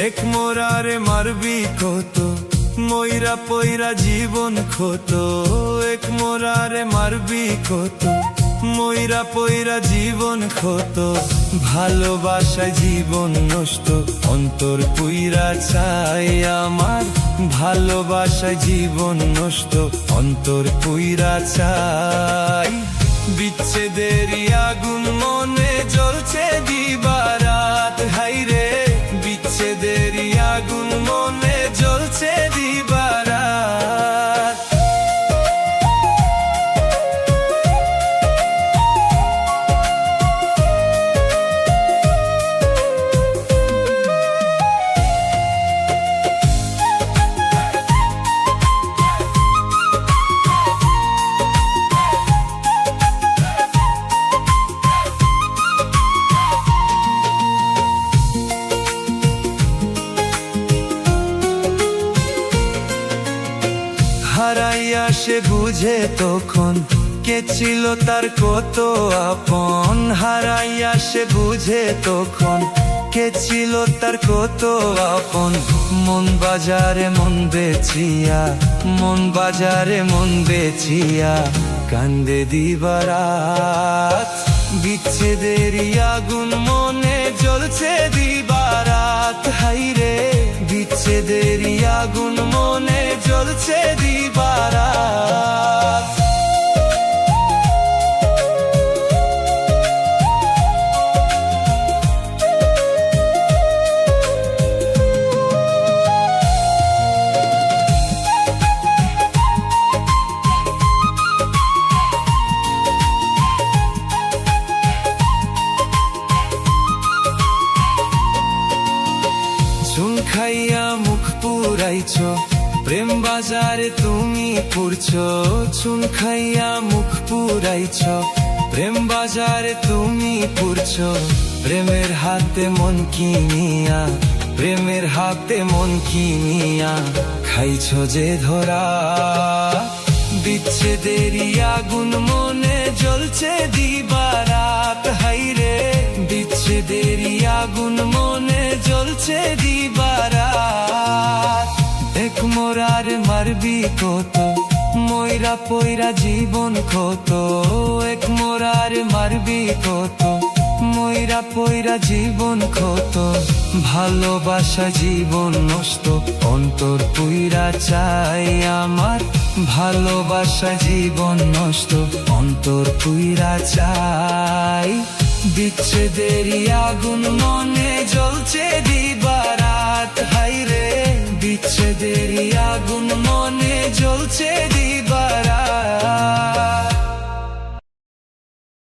এক মোরারে মারবি কত, মইরা পইরা জীবন ক্ষত। এক মোরারে মারবি কত, মইরা পইরা জীবন ক্ষত। ভালোবাসায় জীবন নষ্ট, অন্তর পুইরা চাই আমার। ভালোবাসায় জীবন নষ্ট, অন্তর পুইরা চাই। বিচ্ছেদেরই আগুন মনে জ্বলছে দিবারাত, হাইরে বিচ্ছেদেরই আগুন মনে জ্বলছে দিবারাত। হারাইয়া সে বুঝে তখন, কে ছিল তার কত আপন। হারাইয়া সে বুঝে তখন, কে ছিল তার কত আপন। মন বাজারে মন বেচিয়া, মন বাজারে মন বেচিয়া কান্দে দিবারাত। বিচ্ছেদেরই আগুন মনে জ্বলছে দিবারাত, হাইরে বিচ্ছেদেরই আগুন মনে জ্বলছে দিবারাত। চুন খাইয়া মুখ পুরাইছ, প্রেম বাজারে তুমি পুরছ। চুন খাইয়া মুখ পুরাইছ, প্রেম বাজারে তুমি পুরছ। প্রেমের হাতে মন কিনিয়া, প্রেমের হাতে মন কিনিয়া খাইছ যে ধরা। বিচ্ছেদেরই আগুন মনে জ্বলছে দিবারাত, হাইরে বিচ্ছেদেরই আগুন মনে জ্বলছে দিবারাত। এক মোরারে মারবি কত, মইরা পইরা জীবন ক্ষত। এক মোরারে মারবি কত, মইরা পইরা জীবন ক্ষত। ভালোবাসা জীবন নষ্ট, অন্তর পুইরা চাই আমার। ভালোবাসা জীবন নষ্ট, অন্তর পুইরা চাই। বিচ্ছেদেরই আগুন মনে জ্বলছে দিবারাত, হাইরে বিচ্ছেদেরই আগুন মনে জ্বলছে দিবারাত।